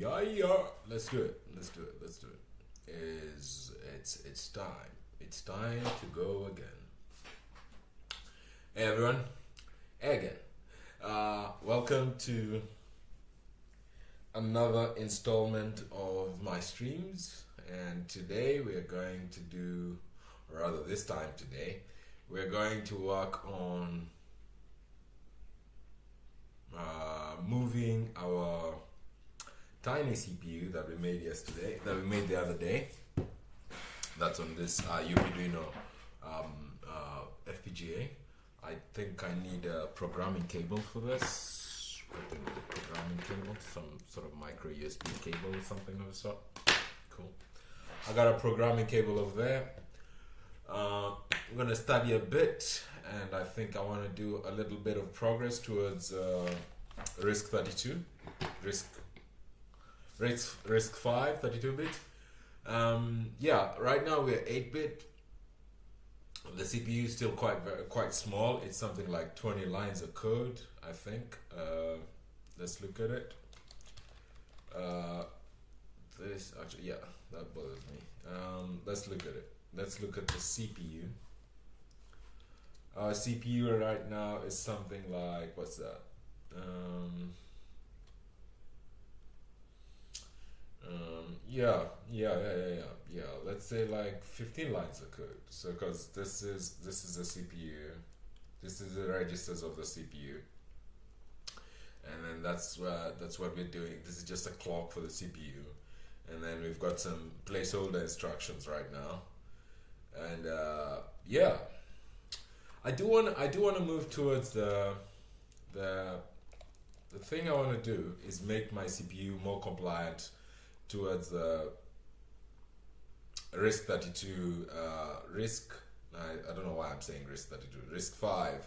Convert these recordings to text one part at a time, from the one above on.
Yeah. Let's do it. It's time. It's time to go again. Hey everyone, again. Welcome to another installment of my streams, and today we are going to do, or rather this time today, we're going to work on moving our tiny CPU that we made the other day. That's on this Arduino FPGA. I think I need a programming cable for this. I think a programming cable, some sort of micro USB cable or something of the sort. Cool. I got a programming cable over there. I'm gonna study a bit, and I think I want to do a little bit of progress towards RISC-32, RISC-V 32-bit. Yeah, right now we're 8-bit. The CPU is still quite small. It's something like 20 lines of code, I think. Let's look at it. This actually, yeah, that bothers me. Let's look at it. Let's look at the CPU. Our CPU right now is something like, what's that? Yeah. Let's say like 15 lines of code. So, because this is the CPU, this is the registers of the CPU, and then that's what we're doing. This is just a clock for the CPU, and then we've got some placeholder instructions right now, and yeah, I do want to move towards the thing I want to do is make my CPU more compliant towards the RISC-32 I don't know why I'm saying RISC-32, RISC-V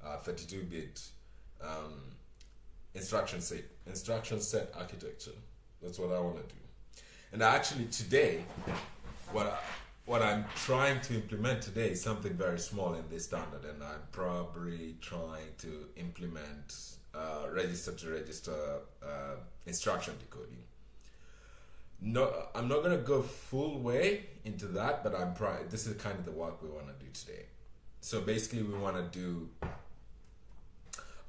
32-bit instruction set architecture. That's what I want to do. And actually today, what I'm trying to implement today is something very small in this standard, and I'm probably trying to implement register-to-register instruction decoding. No, I'm not gonna go full way into that, but this is kind of the work we want to do today. So basically, we want to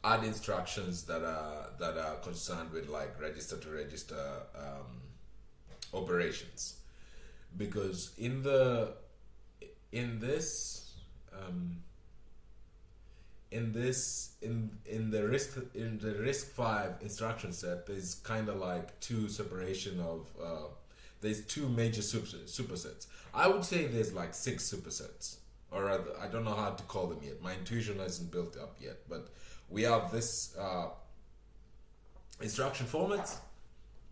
add instructions that are concerned with like register to register operations, because in the RISC-V instruction set, there's kind of like there's two major supersets. I would say there's like 6 supersets, or rather, I don't know how to call them yet. My intuition hasn't built up yet, but we have this instruction formats.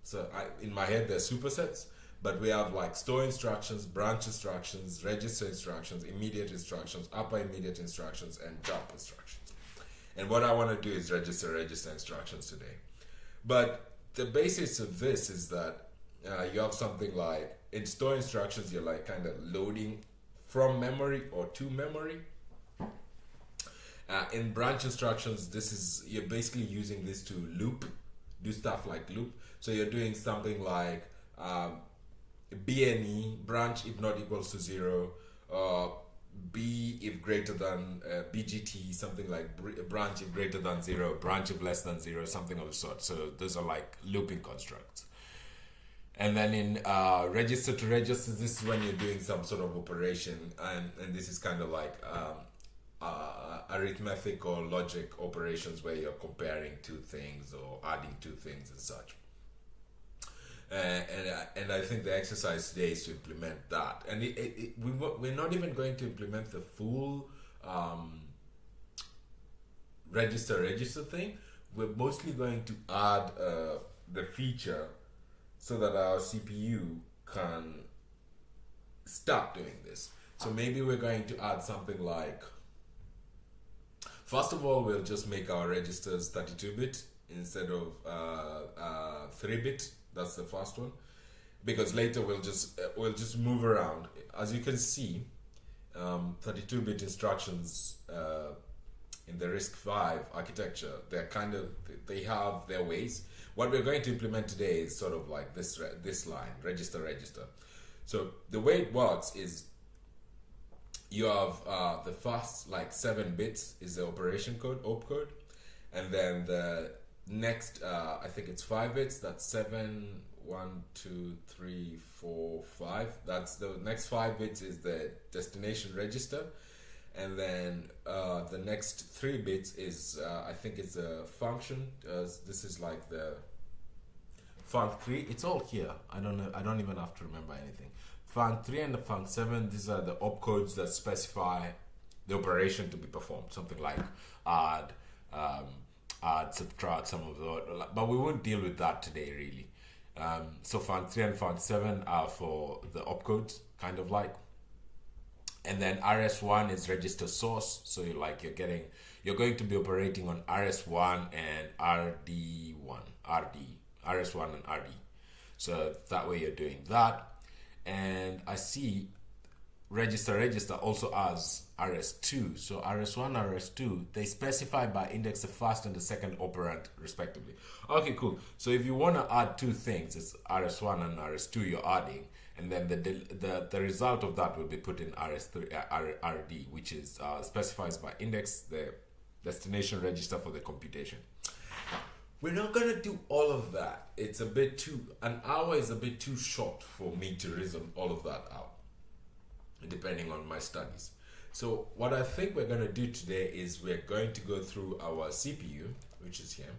So in my head, there's supersets, but we have like store instructions, branch instructions, register instructions, immediate instructions, upper immediate instructions, and jump instructions. And what I want to do is register instructions today. But the basics of this is that you have something like, in store instructions, you're like kind of loading from memory or to memory. In branch instructions, you're basically using this to do stuff like loop. So you're doing something like BNE, branch if not equals to 0, B if greater than BGT, something like branch if greater than 0, branch if less than 0, something of the sort. So those are like looping constructs. And then in register to register, this is when you're doing some sort of operation, and this is kind of like arithmetic or logic operations where you're comparing two things or adding two things and such. And I think the exercise today is to implement that. And we're not even going to implement the full register thing. We're mostly going to add the feature so that our CPU can start doing this. So maybe we're going to add something like, first of all, we'll just make our registers 32-bit instead of 3-bit. That's the first one, because later we'll just move around. As you can see, 32-bit instructions in the RISC-V architecture, they have their ways. what we're going to implement today is sort of like this line, register. So the way it works is you have the first like 7 bits is the operation code, op code, and then the next I think it's 5 bits. That's 7, 1, 2, 3, 4, 5. That's the next 5 bits is the destination register, and then the next 3 bits is I think it's a function. This is like the func3. It's all here. I don't know. I don't even have to remember anything. Func3 and the func7. These are the opcodes that specify the operation to be performed. Something like add, subtract, some of those. But we won't deal with that today, really. So func3 and func7 are for the opcodes, kind of like. And then RS1 is register source. So you're going to be operating on RS1 and RS1 and RD. So that way you're doing that. And I see register also as RS2. So RS1, RS2, they specify by index the first and the second operand respectively. Okay, cool. So if you want to add 2 things, it's RS1 and RS2 you're adding, and then the result of that will be put in RS3 RD, which is specifies by index the destination register for the computation. We're not gonna do all of that. It's an hour is a bit too short for me to reason all of that out, depending on my studies. So what I think we're gonna do today is we're going to go through our CPU, which is here.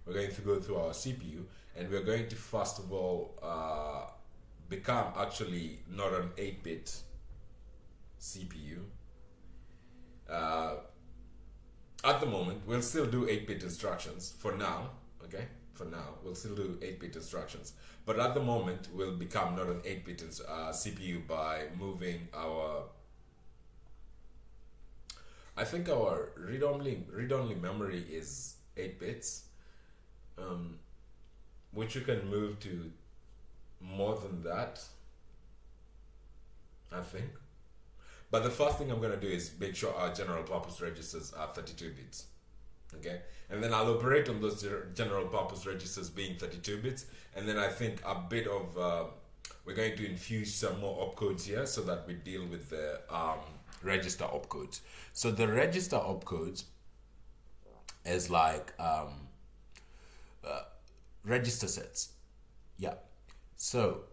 We're going to go through our CPU, and we're going to first of all become actually not an 8-bit CPU. At the moment, we'll still do 8-bit instructions for now, okay? For now, we'll still do 8-bit instructions. But at the moment, we'll become not an 8-bit CPU by moving our... I think our read-only memory is 8 bits, which you can move to more than that, I think. But the first thing I'm going to do is make sure our general purpose registers are 32 bits. Okay? And then I'll operate on those general purpose registers being 32 bits. And then I think a bit of, we're going to infuse some more opcodes here so that we deal with the register opcodes. So the register opcodes is like register sets. Yeah. So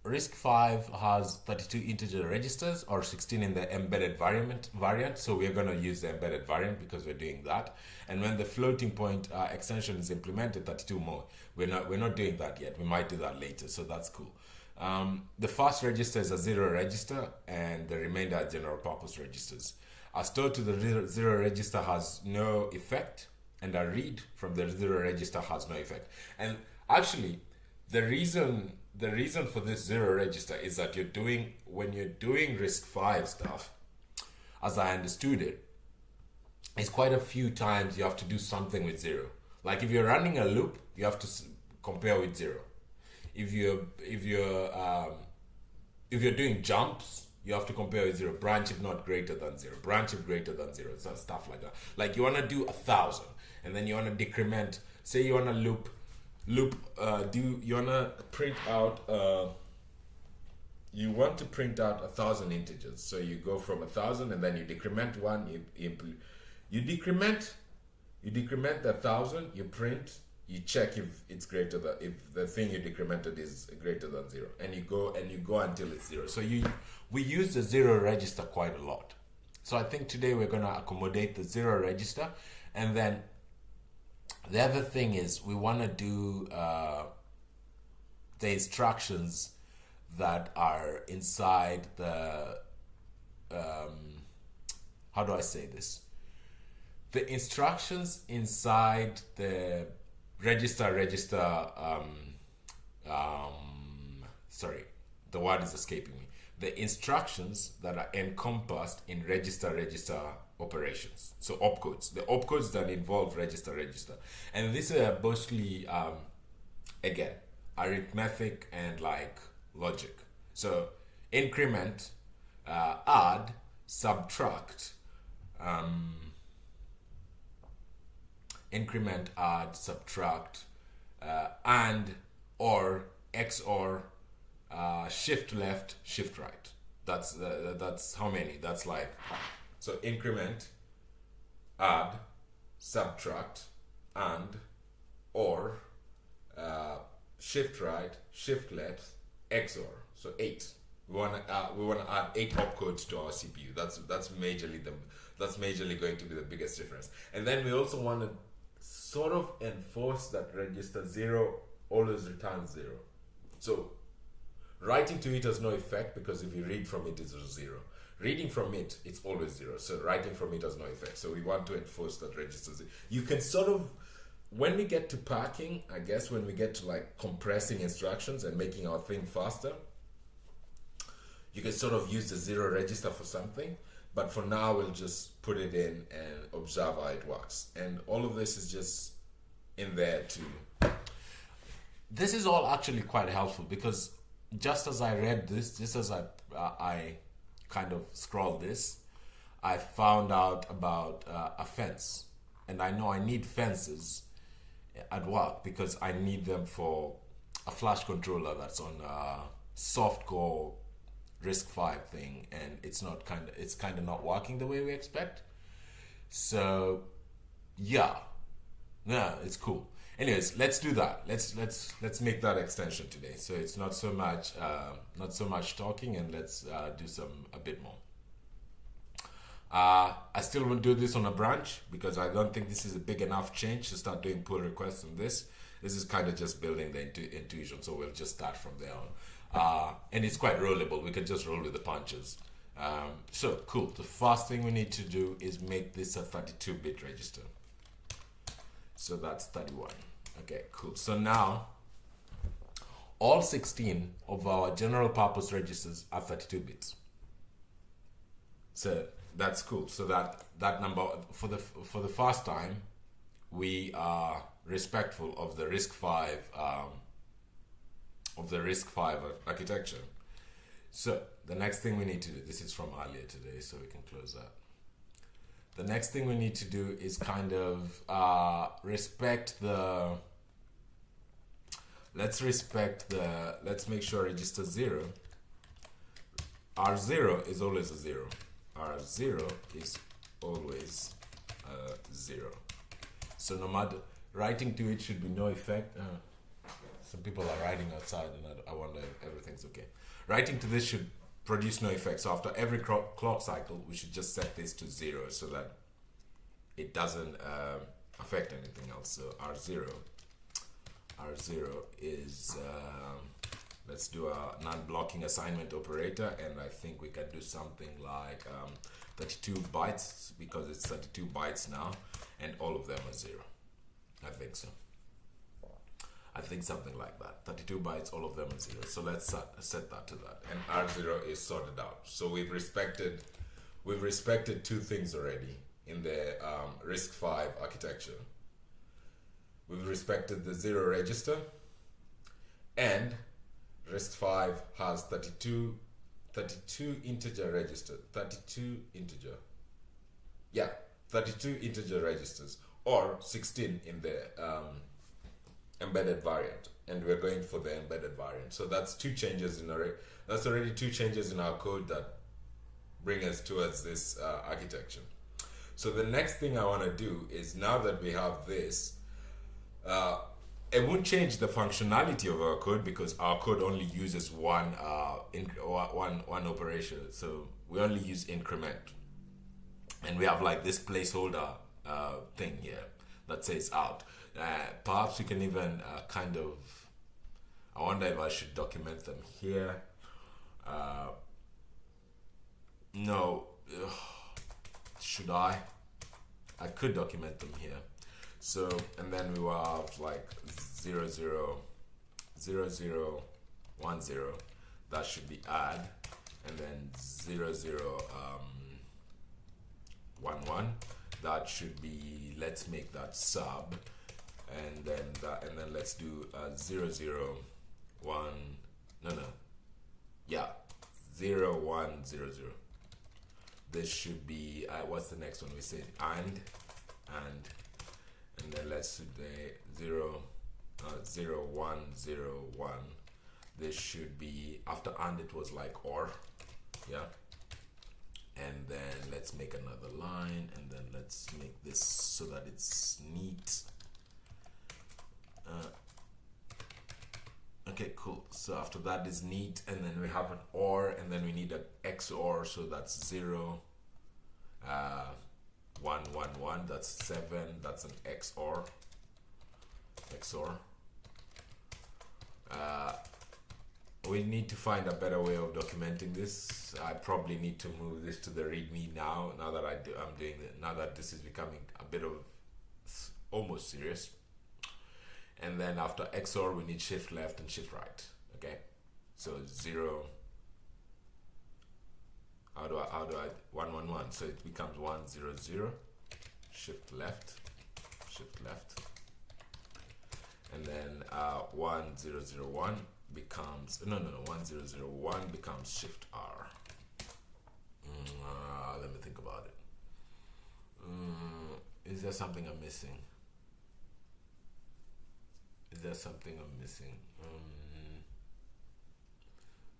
RISC-V has 32 integer registers or 16 in the embedded variant. So we're going to use the embedded variant because we're doing that. And when the floating point extension is implemented, 32 more. We're not doing that yet. We might do that later. So that's cool. The first register is a 0 register, and the remainder are general purpose registers. A store to the 0 register has no effect, and a read from the 0 register has no effect. And actually, the reason for this 0 register is that when you're doing RISC-V stuff, as I understood it, it's quite a few times you have to do something with 0. Like if you're running a loop, you have to compare with 0. If you're doing jumps, you have to compare with 0. Branch if not greater than 0. Branch if greater than 0. So stuff like that. Like you want to do 1,000, and then you want to decrement. Say you want to you want to print out you want to print out 1,000 integers. So you go from 1,000 and then you decrement one, you decrement the 1,000, you print, you check if it's greater than, if the thing you decremented is greater than 0, and you go until it's 0. So we use the 0 register quite a lot. So I think today we're going to accommodate the 0 register, and then the other thing is we want to do the instructions that are inside the how do I say this? The instructions inside the sorry, the word is escaping me. The instructions that are encompassed in register operations. So opcodes, the opcodes that involve register. And these are mostly, again, arithmetic and like logic. So increment, add, subtract, increment, add, subtract, and, or, XOR, shift left, shift right. That's how many? That's like, so increment, add, subtract, and, or, shift right, shift left, XOR. So 8. We want to add 8 opcodes to our CPU. That's majorly going to be the biggest difference. And then we also want to sort of enforce that register 0 always returns 0. So writing to it has no effect, because if you read from it, it's 0. Reading from it, it's always 0. So writing from it has no effect. So we want to enforce that register 0. You can sort of, when we get to packing, I guess when we get to like compressing instructions and making our thing faster, you can sort of use the 0 register for something. But for now, we'll just put it in and observe how it works. And all of this is just in there too. This is all actually quite helpful, because just as I read this, just as I kind of scrolled this, I found out about a fence. And I know I need fences at work, because I need them for a flash controller that's on a softcore RISC-V thing, and it's kind of not working the way we expect. So yeah, it's cool. Anyways, let's do that. Let's make that extension today. So it's not so much talking, and let's do a bit more. I still won't do this on a branch, because I don't think this is a big enough change to start doing pull requests on this. This is kind of just building the intuition, so we'll just start from there on. And it's quite rollable. We can just roll with the punches. So cool. The first thing we need to do is make this a 32-bit register. So that's 31. Okay, cool. So now all 16 of our general purpose registers are 32 bits. So that's cool. So that number, for the first time, we are respectful of the RISC-V architecture. So the next thing we need to do, this is from earlier today, so we can close that. The next thing we need to do is kind of let's make sure register 0. R0 is always a 0. R0 is always a 0. So no matter, writing to it should be no effect. Some people are writing outside, and I wonder if everything's okay. Writing to this should produce no effect. So after every clock cycle, we should just set this to 0 so that it doesn't affect anything else. So R0 is, let's do a non-blocking assignment operator, and I think we can do something like 32 bytes, because it's 32 bytes now, and all of them are 0. I think so. I think something like that. 32 bytes, all of them are 0. So let's set that to that. And R0 is sorted out. So we've respected 2 things already in the RISC-V architecture. We've respected the 0 register, and RISC-V has 32 integer register. 32 integer. Yeah, 32 integer registers, or 16 in the embedded variant, and we're going for the embedded variant. So that's 2 changes that's already 2 changes in our code that bring us towards this architecture. So the next thing I want to do is, now that we have this, it won't change the functionality of our code, because our code only uses one operation. So we only use increment, and we have like this placeholder thing here that says out. Perhaps we can even kind of, I wonder if I should document them here. No, should I? I could document them here. So, and then we will have like 0, 0, 0, 0, 1, 0. That should be add, and then 0, 0, 1, 1. That should be, let's make that sub. And then let's do 0, 0, 1, no, yeah, 0, 1, 0, 0. This should be, what's the next one we said? And and then let's do the 0, 0, 1, 0, 1. This should be after and it was like or, yeah. And then let's make another line, and then let's make this so that it's neat. Okay, cool. So after that is neat, and then we have an or, and then we need an XOR, so that's 0, 1, 1, 1, that's 7, that's an XOR. We need to find a better way of documenting this. I probably need to move this to the README now that I'm doing it, now that this is becoming a bit of almost serious. And then after XOR we need shift left and shift right. Okay, so 0, how do I 1, 1, 1, so it becomes 1, 0, 0, shift left, and then 1, 0, 0, 1 becomes 1, 0, 0, 1 becomes shift R. Let me think about it. Is there something I'm missing?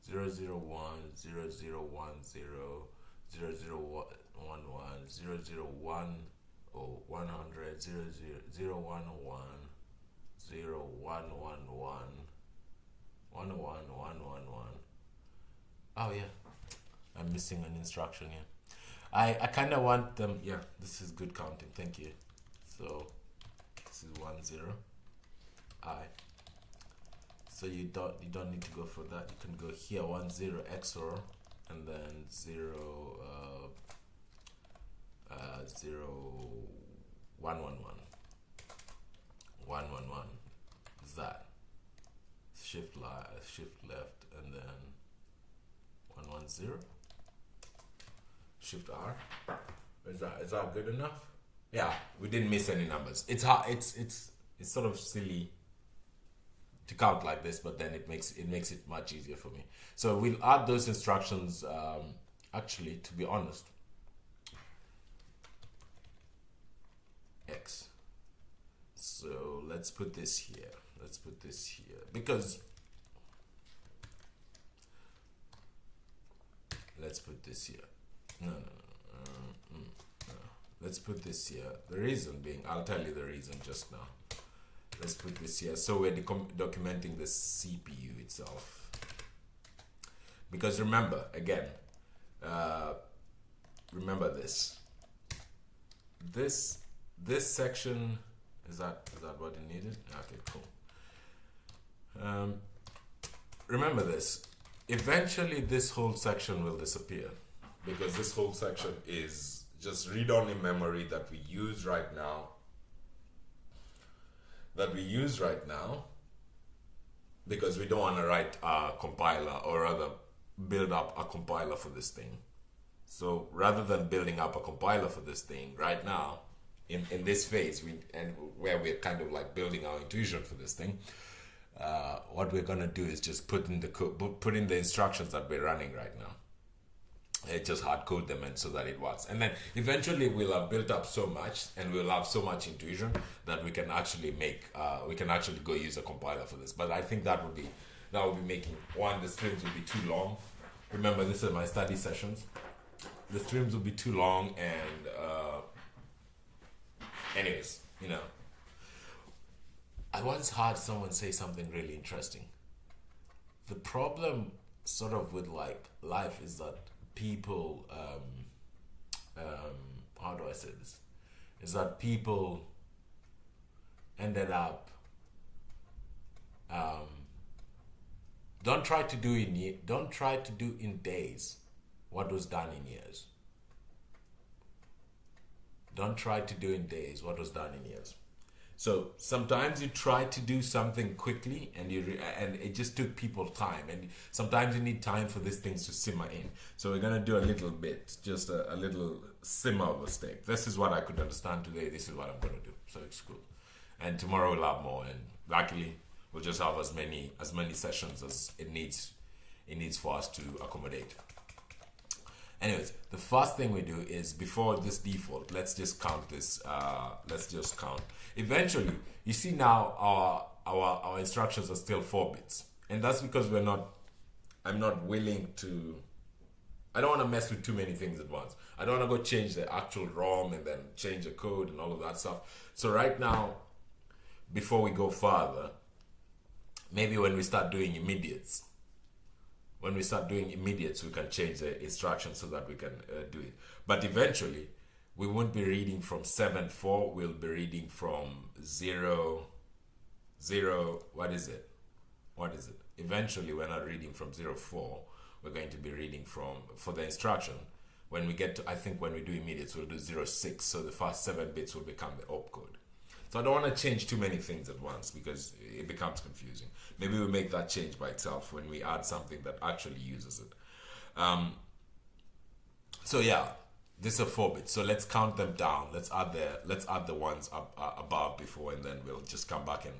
0, 0, 1, 0, 0, 1, 0, 0, 0, 1, 1, 0, 0, 1, 100, 0, 0, 1, 1, 0, 1, 1, 1, 1, 1, 1, 1, 1. Oh yeah, I'm missing an instruction here. I kind of want them. Yeah, this is good counting. Thank you. So this is 1, 0. So you don't need to go for that. You can go here 1, 0 XOR, and then 0, 0, 1, 1, 1, 1, 1, 1. Is that shift left, and then 1, 1, 0. Shift R. Is that good enough? Yeah, we didn't miss any numbers. It's hard. It's sort of silly to count like this, but then it makes it much easier for me. So we'll add those instructions. Actually, to be honest, X. So let's put this here. Because let's put this here. No. Let's put this here. The reason being, I'll tell you the reason just now. Let's put this here. So we're documenting the CPU itself. Because remember, again, remember this. This section, is that what you needed? Okay, cool. Remember this. Eventually, this whole section will disappear, because this whole section is just read-only memory that we use right now. Because we don't want to write a compiler, or rather build up a compiler for this thing. So rather than building up a compiler for this thing right now, in this phase, where we're kind of like building our intuition for this thing, what we're gonna do is just put in the instructions that we're running right now. Just hard code them, and so that it works. And then eventually we'll have built up so much, and we'll have so much intuition that we can actually go use a compiler for this. But I think that would be making the streams will be too long. Remember, this is my study sessions. The streams will be too long, and anyways, I once heard someone say something really interesting. The problem sort of with like life is that people, how do I say this? Is that people ended up, don't try to do in days what was done in years. Don't try to do in days what was done in years. So sometimes you try to do something quickly, and it just took people time, and sometimes you need time for these things to simmer in. So we're gonna do a little bit, just a little simmer of a steak. This is what I could understand today. This is what I'm gonna do. So it's cool. And tomorrow we'll have more, and luckily we'll just have as many sessions as it needs for us to accommodate. Anyways, the first thing we do is, before this default, let's just count this. Let's just count. Eventually, you see now our instructions are still 4 bits, and that's because I'm not willing to. I don't want to mess with too many things at once. I don't want to go change the actual ROM and then change the code and all of that stuff. So right now, before we go further, maybe when we start doing immediates, we can change the instructions so that we can do it. But eventually, we won't be reading from 7.4. We'll be reading from 0. What is it? Eventually, we're not reading from 0.4. We're going to be reading for the instruction. When we get to, I think when we do immediates, we'll do 0.6. So the first 7 bits will become the opcode. So I don't want to change too many things at once because it becomes confusing. Maybe we'll make that change by itself when we add something that actually uses it. So yeah, these are 4 bits. So let's count them down. Let's add the ones up above before, and then we'll just come back and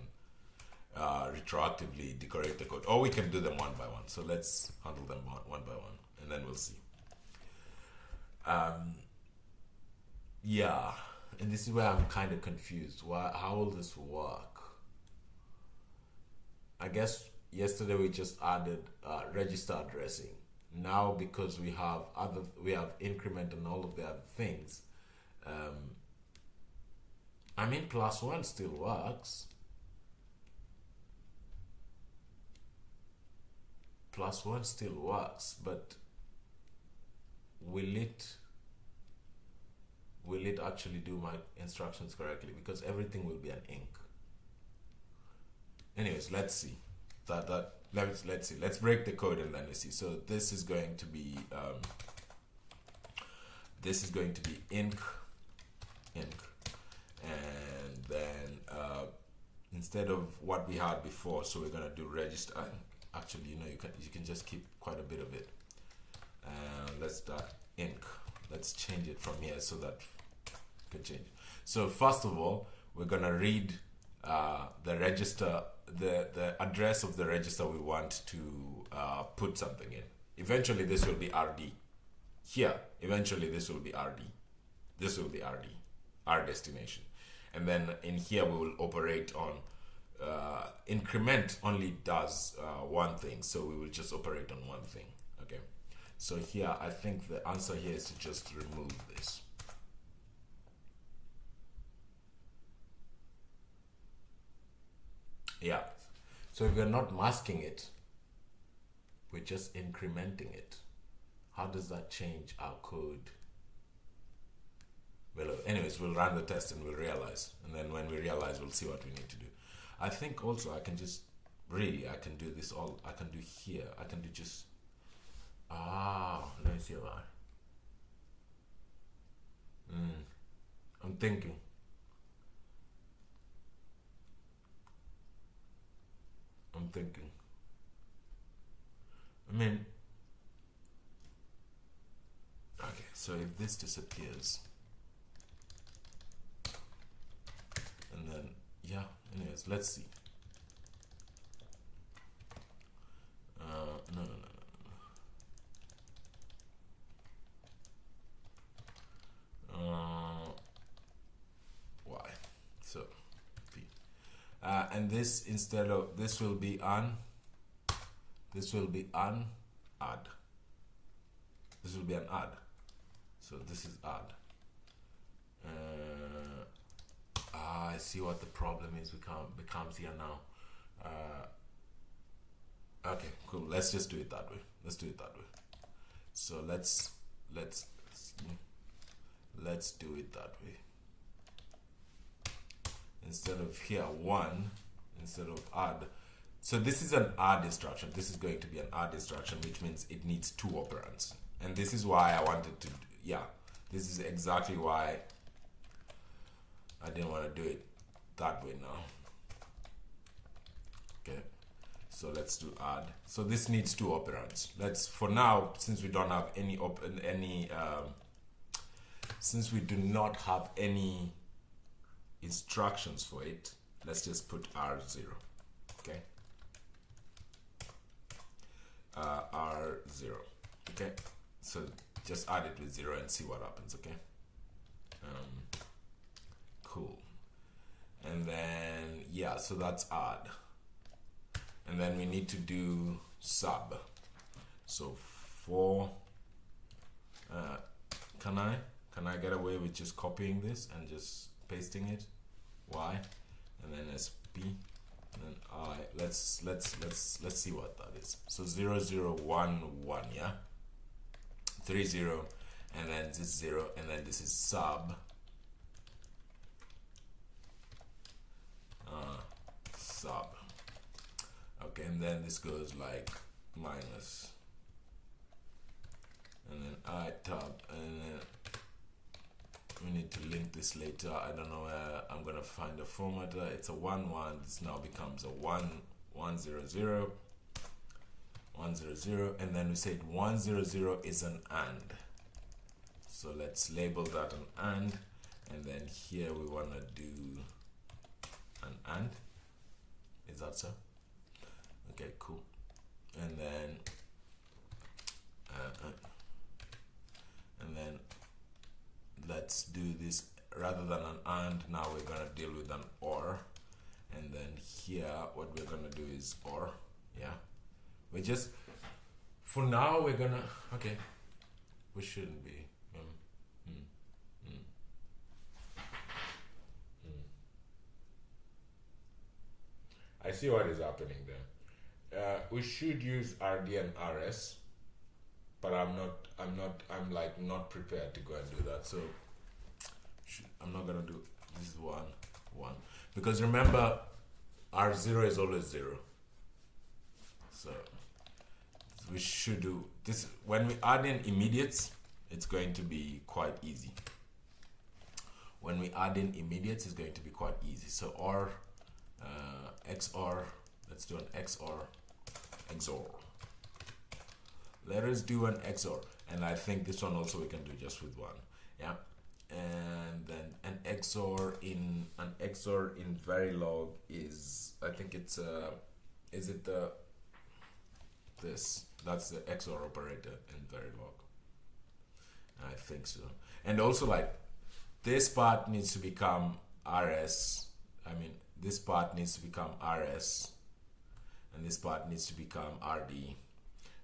retroactively decorate the code, or we can do them one by one. So let's handle them one by one, and then we'll see. Yeah, and this is where I'm kind of confused. How will this work? I guess yesterday we just added register addressing. Now, because we have increment and all of the other things, I mean, +1 still works. +1 still works, but will it actually do my instructions correctly? Because everything will be an ink. Anyways, let's see. Let's see. Let's break the code and then we see. So this is going to be ink, and then instead of what we had before, so we're gonna do register. Actually, you can just keep quite a bit of it. Let's start ink. Let's change it from here so that we can change it. So first of all, we're gonna read the register, the address of the register we want to put something in. Eventually, this will be RD. Here, eventually this will be RD. This will be RD, our destination. And then in here we will operate on increment only does one thing, so we will just operate on one thing. Okay, so here I think the answer here is to just remove this. Yeah, so if we're not masking it, we're just incrementing it. How does that change our code? Well, anyways, we'll run the test and we'll realize, and then when we realize, we'll see what we need to do. I think also I can just, I can do this all, I can do here, I can do just, let me see why. I'm thinking. I mean, okay, so if this disappears, and then, yeah, anyways, let's see. No. Y. So, P. And this, instead of, this will be add. This will be an add. So this is add. I see what the problem is. Becomes here now. Okay, cool. Let's just do it that way. So let's do it that way. Instead of here 1, instead of add. So this is an add instruction. This is going to be an add instruction, which means it needs 2 operands. And this is why I wanted to, this is exactly why I didn't want to do it that way now. Okay, so let's do add. So this needs 2 operands. Let's, for now, since we don't have since we do not have any instructions for it, let's just put R0. Okay, R0. Okay, so just add it with 0 and see what happens. Okay. Cool. And then yeah, so that's add, and then we need to do sub. So for can I get away with just copying this and just pasting it? Y, and then SP, and then I. Let's see what that is. So 0 0 1 1, yeah. 3 0, and then this 0, and then this is sub. Sub. Okay, and then this goes like minus, and then I tab, and then we need to link this later. I don't know where I'm gonna find a formatter. It's a 1 1. This now becomes a 1 1 0 0 1 0 0, and then we said 1 0 0 is an AND. So let's label that an and then here we wanna do an AND. Is that so? Okay, cool. And then let's do this rather than an AND. Now we're gonna deal with an OR, and then here what we're gonna do is OR. Yeah, we just for now we're gonna we shouldn't be I see what is happening there. We should use RD and RS, but I'm not prepared to go and do that. So I'm not gonna do this is 1 1 because remember R0 is always 0. So we should do this when we add in immediates. It's going to be quite easy. When we add in immediates, it's going to be quite easy. So OR. XOR, let's do an XOR. Let us do an XOR, and I think this one also we can do just with 1. Yeah, and then an XOR in Verilog is, I think it's is it the this? That's the XOR operator in Verilog. I think so. And also like this part needs to become RS. This part needs to become RS, and this part needs to become RD.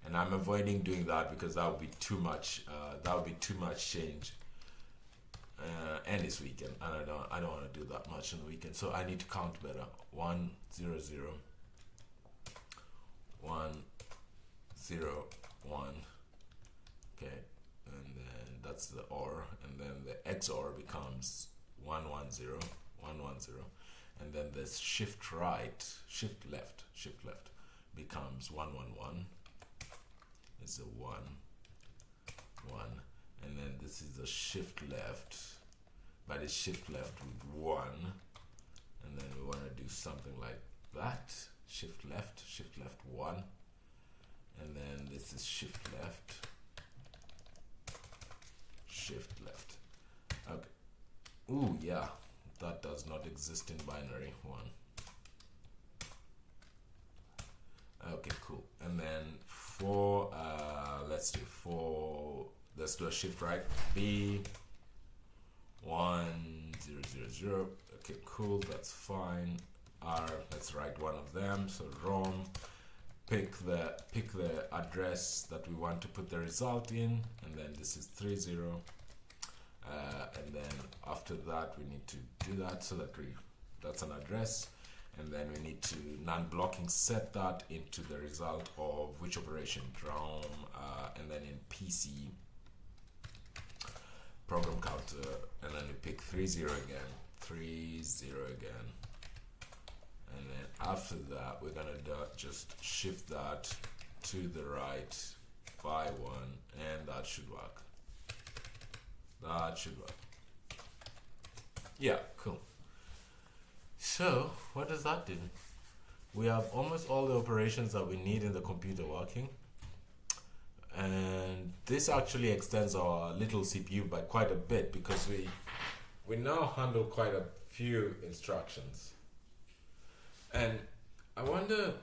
And I'm avoiding doing that because that would be too much. That would be too much change. And this weekend, and I don't want to do that much on the weekend. So I need to count better. 1 0 0 1 0 1. Okay, and then that's the OR, and then the XOR becomes 1 1 0 1 1 0. And then this shift left becomes 1 1 1. It's a 1 1, and then this is a shift left, but it's shift left with 1, and then we want to do something like that. Shift left 1, and then this is shift left. Okay. Ooh, yeah. That does not exist in binary 1. Okay, cool. And then for let's do a shift right. B 1 0 0 0. Okay, cool. That's fine. R. Let's write one of them. So ROM. Pick the address that we want to put the result in, and then this is 30. And then after that we need to do that so that that's an address, and then we need to non-blocking set that into the result of which operation ROM, and then in PC program counter, and then we pick 30 again, and then after that we're gonna just shift that to the right by 1, and that should work. Yeah, cool. So what does that do? We have almost all the operations that we need in the computer working, and this actually extends our little CPU by quite a bit because we now handle quite a few instructions. And I wonder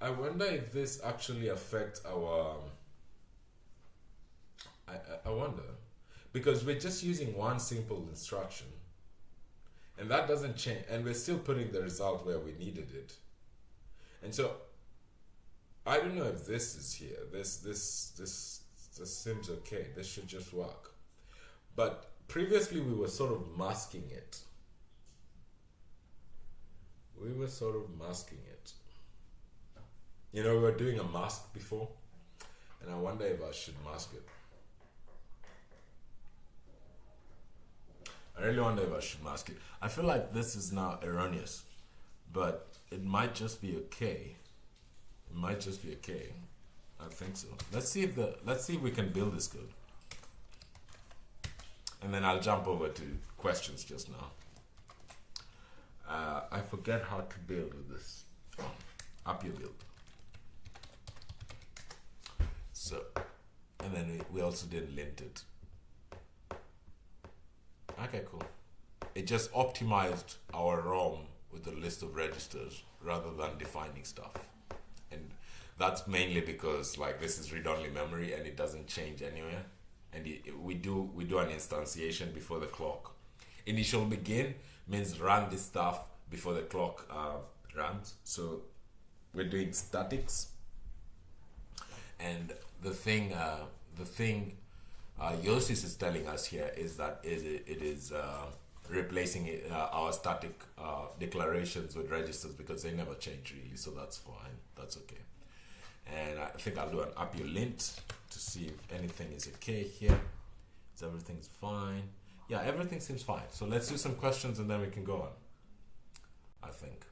if this actually affects I wonder, because we're just using one simple instruction, and that doesn't change, and we're still putting the result where we needed it. And so I don't know if this is here. This seems okay. This should just work. But previously we were sort of masking it. We were doing a mask before, and I wonder if I should mask it. I really wonder if I should mask it. I feel like this is now erroneous, but it might just be okay. I think so. Let's see if we can build this code. And then I'll jump over to questions just now. I forget how to build with this. Up your build. So, and then we also did lint it. Okay, cool. It just optimized our ROM with a list of registers rather than defining stuff. And that's mainly because like this is read-only memory and it doesn't change anywhere. And we do an instantiation before the clock. Initial begin means run this stuff before the clock runs. So we're doing statics. And the thing Yosis is telling us here is that it is replacing our static declarations with registers because they never change really, so that's fine, that's okay. And I think I'll do an up your lint to see if anything is okay here. Is everything's fine? Yeah, everything seems fine. So let's do some questions and then we can go on, I think.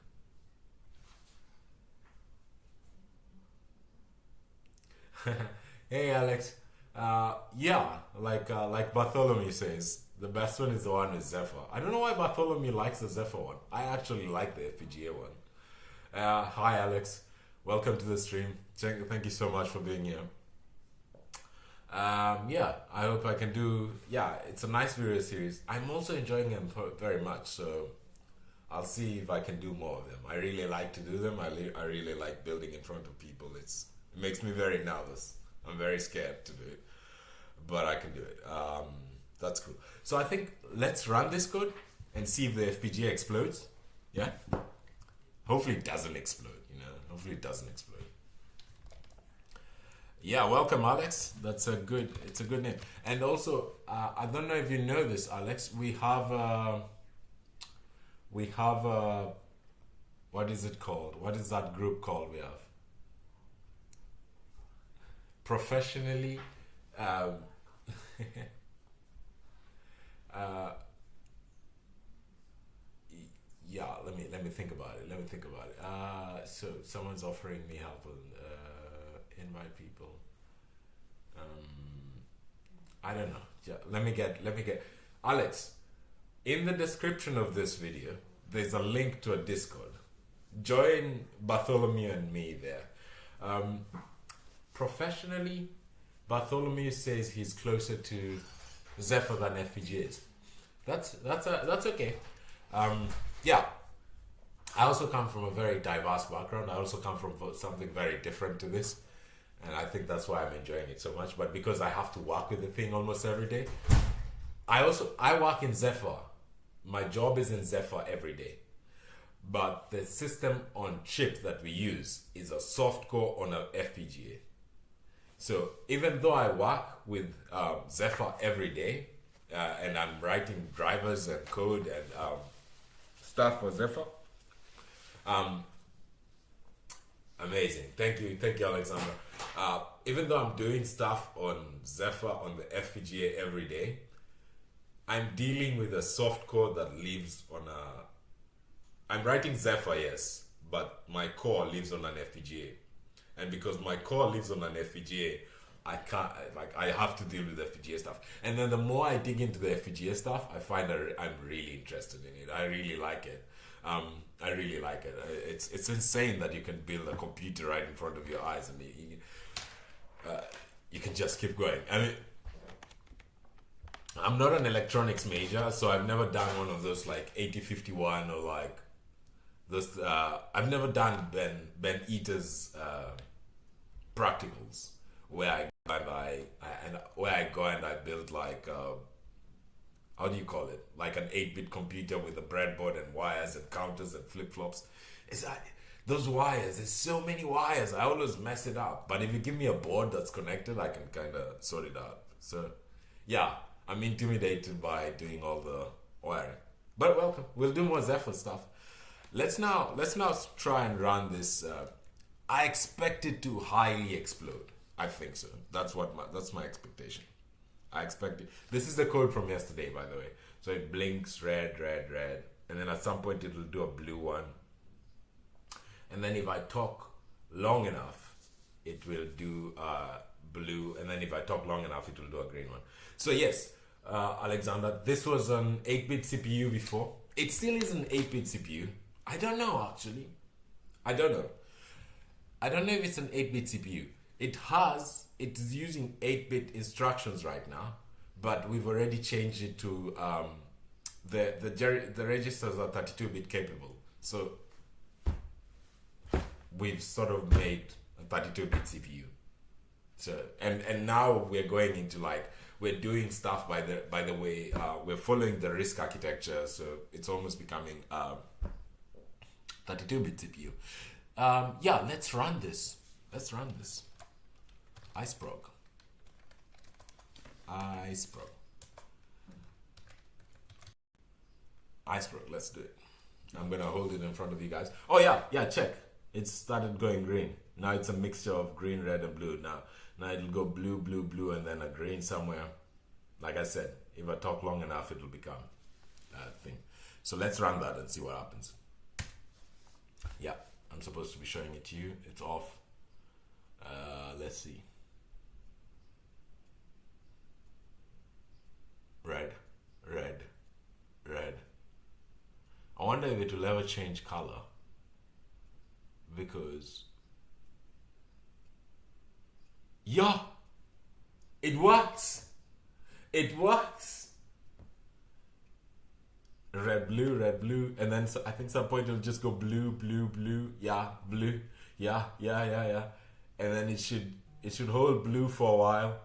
Hey Alex, yeah, like Bartholomew says, the best one is the one with Zephyr. I don't know why Bartholomew likes the Zephyr one. I actually like the FPGA one. Hi Alex, welcome to the stream. Thank you so much for being here. Yeah, I hope I can do. Yeah, it's a nice video series. I'm also enjoying them very much, so I'll see if I can do more of them. I really like to do them. I really like building in front of people. It makes me very nervous. I'm very scared to do it, but I can do it. That's cool. So I think let's run this code and see if the FPGA explodes. Yeah. Hopefully it doesn't explode. Hopefully it doesn't explode. Yeah, welcome Alex. It's a good name. And also, I don't know if you know this, Alex. We have what is it called? What is that group called? We have professionally. Yeah, let me think about it. So someone's offering me help and invite people. I don't know. Yeah, let me get Alex. In the description of this video, there's a link to a Discord. Join Bartholomew and me there. Professionally, Bartholomew says he's closer to Zephyr than FPGAs. That's okay. Yeah, I also come from a very diverse background. I also come from something very different to this, and I think that's why I'm enjoying it so much. But because I have to work with the thing almost every day, I work in Zephyr. My job is in Zephyr every day, but the system on chip that we use is a soft core on an FPGA. So even though I work with Zephyr every day, and I'm writing drivers and code and stuff for Zephyr, amazing. Thank you, Alexander. Even though I'm doing stuff on Zephyr on the FPGA every day, I'm dealing with a soft core that lives on I'm writing Zephyr, yes, but my core lives on an FPGA. And because my core lives on an FPGA, I have to deal with FPGA stuff. And then the more I dig into the FPGA stuff, I find that I'm really interested in it. I really like it. It's insane that you can build a computer right in front of your eyes and you can just keep going. I mean, I'm not an electronics major, so I've never done one of those like 8051 or like those. I've never done Ben Eater's practicals, where I go and I build like how do you call it? Like an 8-bit computer with a breadboard and wires and counters and flip-flops. It's like those wires, there's so many wires. I always mess it up. But if you give me a board that's connected, I can kind of sort it out. So, yeah, I'm intimidated by doing all the wiring. But welcome. We'll do more Zephyr stuff. Let's now try and run this. I expect it to highly explode. I think so. That's my expectation. I expect it. This is the code from yesterday, by the way. So it blinks red, red, red, and then at some point it will do a blue one. And then if I talk long enough, it will do blue, and then if I talk long enough, it will do a green one. So yes, Alexander, this was an 8-bit CPU before. It still is an 8-bit CPU. I don't know actually. I don't know if it's an 8-bit CPU. It is using 8-bit instructions right now, but we've already changed it to the registers are 32-bit capable. So we've sort of made a 32-bit CPU. So and now we're going into like we're doing stuff by the way we're following the RISC architecture, so it's almost becoming 32-bit CPU. Yeah, let's run this. iceprog. Let's do it. I'm gonna hold it in front of you guys. Oh yeah, check. It started going green. Now it's a mixture of green, red, and blue. Now it'll go blue, blue, blue, and then a green somewhere. Like I said, if I talk long enough, it'll become a thing. So let's run that and see what happens. Yeah, I'm supposed to be showing it to you. It's off. Let's see. Red, red, red. I wonder if it will ever change color, because yeah, it works. Red, blue, and then I think some point it'll just go blue, blue, blue. Yeah, blue. Yeah. And then it should hold blue for a while,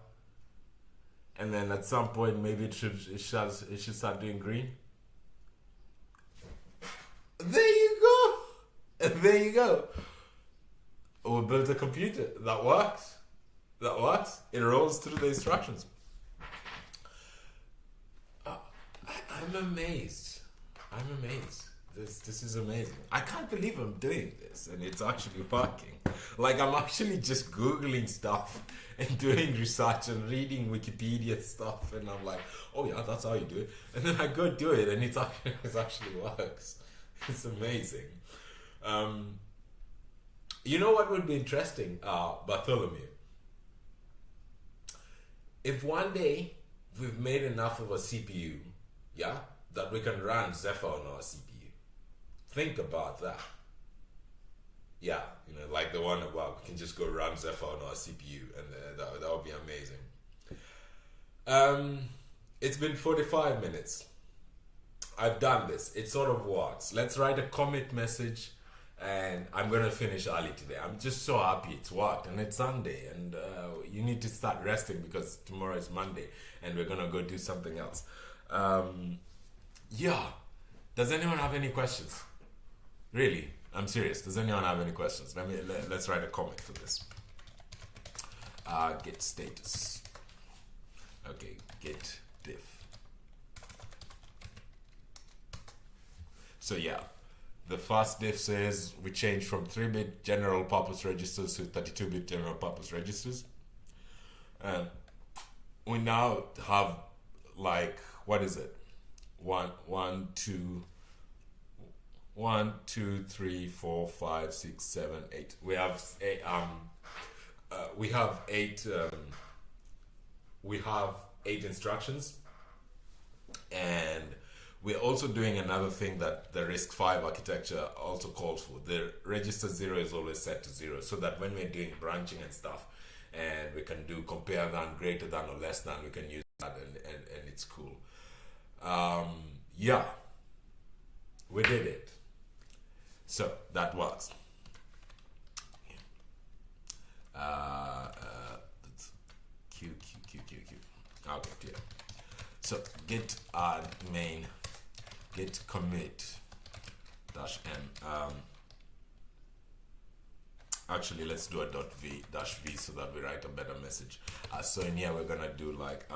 and then at some point maybe it should start doing green. There you go. We built a computer that works. It rolls through the instructions. I'm amazed. This is amazing. I can't believe I'm doing this and it's actually working. Like I'm actually just Googling stuff and doing research and reading Wikipedia stuff, and I'm like, oh yeah, that's how you do it. And then I go do it and it actually works. It's amazing. You know what would be interesting, Bartholomew? If one day we've made enough of a CPU, yeah, that we can run Zephyr on our CPU. Think about that. Yeah, like the one about we can just go run Zephyr on our CPU, and that would be amazing. It's been 45 minutes. I've done this. It sort of works. Let's write a commit message, and I'm gonna finish early today. I'm just so happy it's worked, and it's Sunday, and you need to start resting because tomorrow is Monday, and we're gonna go do something else. Yeah. Does anyone have any questions? Really, I'm serious. Does anyone have any questions? Let's write a comment for this. Git status. Okay, git diff. So yeah, the first diff says we changed from 3-bit general purpose registers to 32-bit general purpose registers. We now have like, what is it? 1, 2, 3, 4, 5, 6, 7, 8. We have eight instructions, and we're also doing another thing that the RISC-V architecture also calls for. The register 0 is always set to 0, so that when we're doing branching and stuff, and we can do compare than, greater than, or less than, we can use that, and it's cool. Yeah, we did it. So that works. Okay, clear. So git add main git commit dash m. Actually, let's do a .v dash v so that we write a better message. So in here we're gonna do like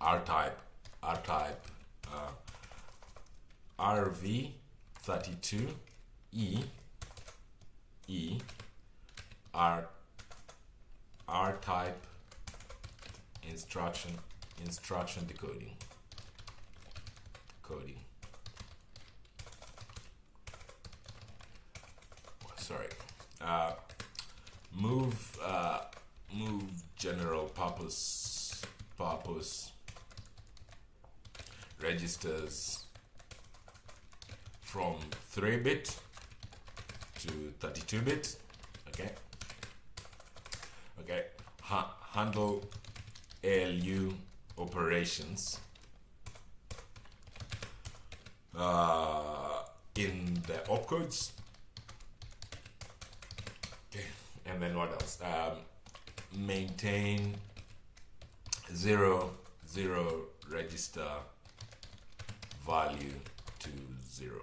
rtype RV32E rtype instruction decoding sorry, move general purpose registers from 3-bit to 32-bit. Okay, handle ALU operations in the opcodes. Okay, and then what else? Maintain 0 register value to 0.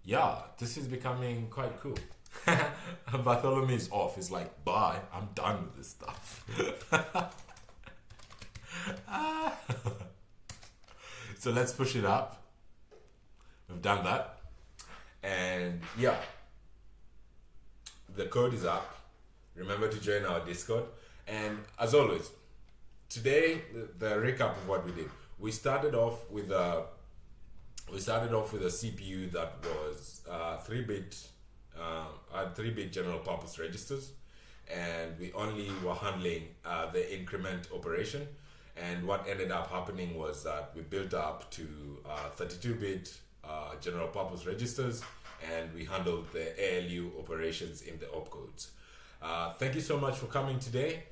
Yeah, this is becoming quite cool. Bartholomew is off. It's like, bye, I'm done with this stuff. So let's push it up. We've done that. And yeah, the code is up. Remember to join our Discord. And as always, today, the recap of what we did. We started off with a CPU that was 3-bit, had 3-bit general purpose registers, and we only were handling the increment operation. And what ended up happening was that we built up to 32-bit general purpose registers, and we handled the ALU operations in the opcodes. Thank you so much for coming today.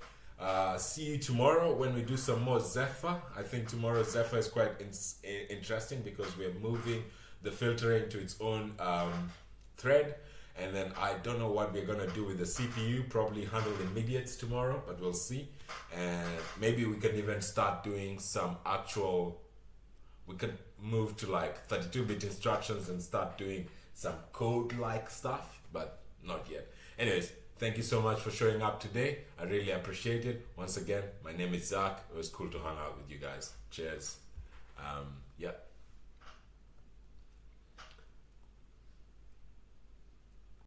See you tomorrow when we do some more Zephyr. I think tomorrow's Zephyr is quite interesting because we're moving the filtering to its own thread. And then I don't know what we're going to do with the CPU, probably handle immediates tomorrow, but we'll see. And maybe we can even start doing some we can move to like 32-bit instructions and start doing some code-like stuff, but not yet. Anyways, thank you so much for showing up today. I really appreciate it. Once again, my name is Zach. It was cool to hang out with you guys. Cheers. Yeah.